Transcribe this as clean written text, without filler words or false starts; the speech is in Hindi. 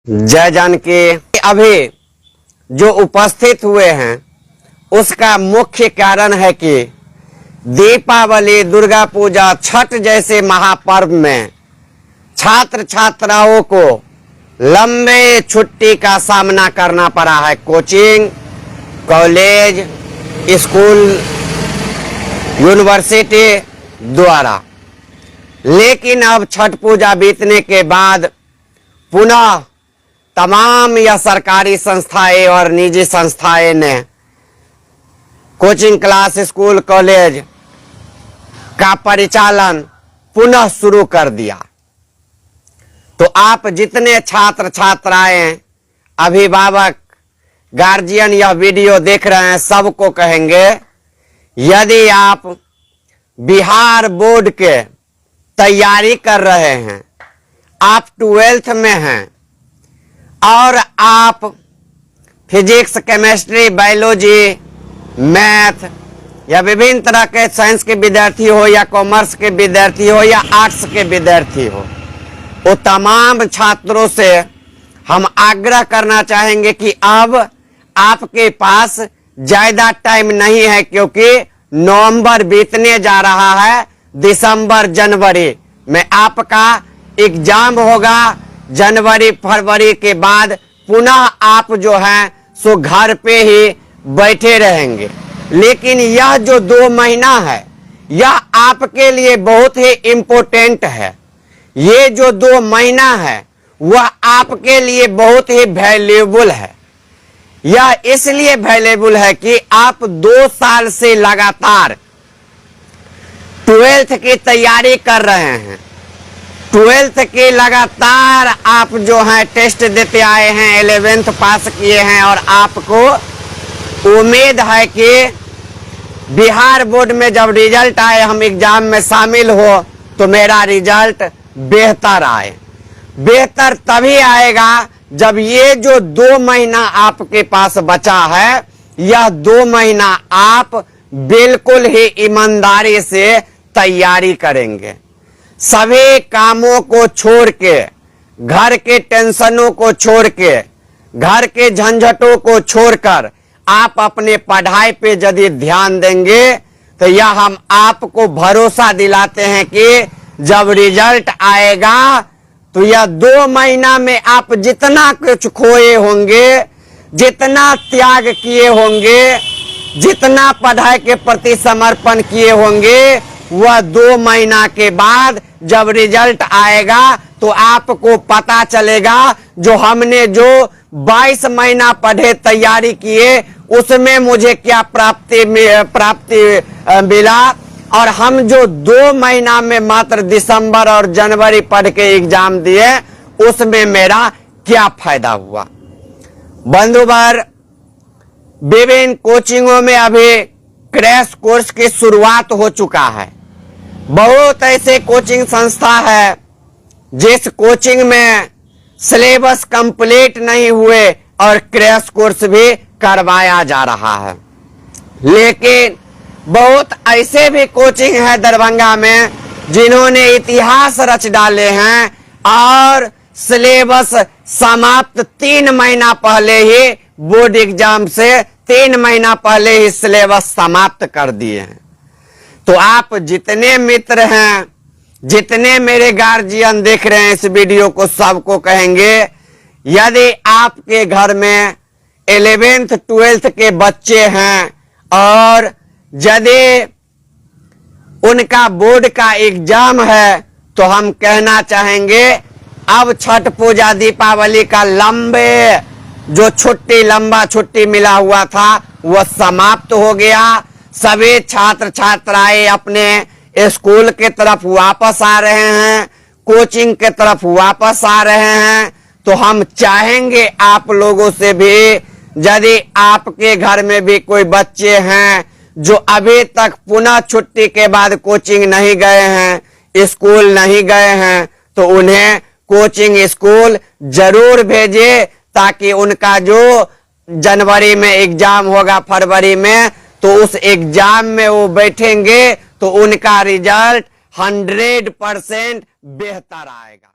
जय जानकी। अभी जो उपस्थित हुए हैं उसका मुख्य कारण है कि दीपावली, दुर्गा पूजा, छठ जैसे महापर्व में छात्र छात्राओं को लंबे छुट्टी का सामना करना पड़ा है। कोचिंग, कॉलेज, स्कूल, यूनिवर्सिटी द्वारा। लेकिन अब छठ पूजा बीतने के बाद पुनः तमाम यह सरकारी संस्थाएं और निजी संस्थाएं ने कोचिंग क्लास, स्कूल, कॉलेज का परिचालन पुनः शुरू कर दिया। तो आप जितने छात्र छात्राएं, अभिभावक, गार्जियन यह वीडियो देख रहे हैं, सबको कहेंगे, यदि आप बिहार बोर्ड के तैयारी कर रहे हैं, आप 12th में हैं और आप फिजिक्स, केमिस्ट्री, बायोलॉजी, मैथ या विभिन्न तरह के साइंस के विद्यार्थी हो या कॉमर्स के विद्यार्थी हो या आर्ट्स के विद्यार्थी हो, वो तमाम छात्रों से हम आग्रह करना चाहेंगे कि अब आपके पास ज्यादा टाइम नहीं है, क्योंकि नवंबर बीतने जा रहा है। दिसंबर, जनवरी में आपका एग्जाम होगा। जनवरी, फरवरी के बाद पुनः आप जो है सो घर पे ही बैठे रहेंगे। लेकिन यह जो 2 महीना है, यह आपके लिए बहुत ही इम्पोर्टेंट है। ये जो 2 महीना है वह आपके लिए बहुत ही वैल्यूएबल है। यह इसलिए वैल्यूएबल है कि आप 2 साल से लगातार 12th की तैयारी कर रहे हैं। 12th के लगातार आप जो हैं टेस्ट देते आए हैं, 11th पास किए हैं और आपको उम्मीद है कि बिहार बोर्ड में जब रिजल्ट आए, हम एग्जाम में शामिल हो तो मेरा रिजल्ट बेहतर आए। बेहतर तभी आएगा जब ये जो 2 महीना आपके पास बचा है, यह 2 महीना आप बिल्कुल ही ईमानदारी से तैयारी करेंगे। सभी कामों को छोड़ के, घर के टेंशनों को छोड़ के, घर के झंझटों को छोड़कर आप अपने पढ़ाई पे यदि ध्यान देंगे तो यह हम आपको भरोसा दिलाते हैं कि जब रिजल्ट आएगा तो यह 2 महीना में आप जितना कुछ खोए होंगे, जितना त्याग किए होंगे, जितना पढ़ाई के प्रति समर्पण किए होंगे, वह 2 महीना के बाद जब रिजल्ट आएगा तो आपको पता चलेगा जो हमने जो 22 महीना पढ़े, तैयारी किए, उसमें मुझे क्या प्राप्ति मिला, और हम जो 2 महीना में मात्र दिसंबर और जनवरी पढ़ के एग्जाम दिए, उसमें मेरा क्या फायदा हुआ। बंधुवर, विभिन्न कोचिंगों में अभी क्रैश कोर्स की शुरुआत हो चुका है। बहुत ऐसे कोचिंग संस्था है जिस कोचिंग में सिलेबस कंप्लीट नहीं हुए और क्रैश कोर्स भी करवाया जा रहा है। लेकिन बहुत ऐसे भी कोचिंग है दरभंगा में जिन्होंने इतिहास रच डाले हैं और सिलेबस समाप्त 3 महीना पहले ही, बोर्ड एग्जाम से 3 महीना पहले ही सिलेबस समाप्त कर दिए हैं। तो आप जितने मित्र हैं, जितने मेरे गार्जियन देख रहे हैं इस वीडियो को, सबको कहेंगे, यदि आपके घर में 11th 12th के बच्चे हैं और यदि उनका बोर्ड का एग्जाम है, तो हम कहना चाहेंगे अब छठ पूजा, दीपावली का लंबे जो छुट्टी, लंबा छुट्टी मिला हुआ था, वह समाप्त हो गया। सभी छात्र छात्राएं अपने स्कूल के तरफ वापस आ रहे हैं, कोचिंग के तरफ वापस आ रहे हैं। तो हम चाहेंगे आप लोगों से भी, यदि आपके घर में भी कोई बच्चे हैं जो अभी तक पुनः छुट्टी के बाद कोचिंग नहीं गए हैं, स्कूल नहीं गए हैं, तो उन्हें कोचिंग, स्कूल जरूर भेजिए, ताकि उनका जो जनवरी में एग्जाम होगा, फरवरी में, तो उस एग्जाम में वो बैठेंगे तो उनका रिजल्ट 100% बेहतर आएगा।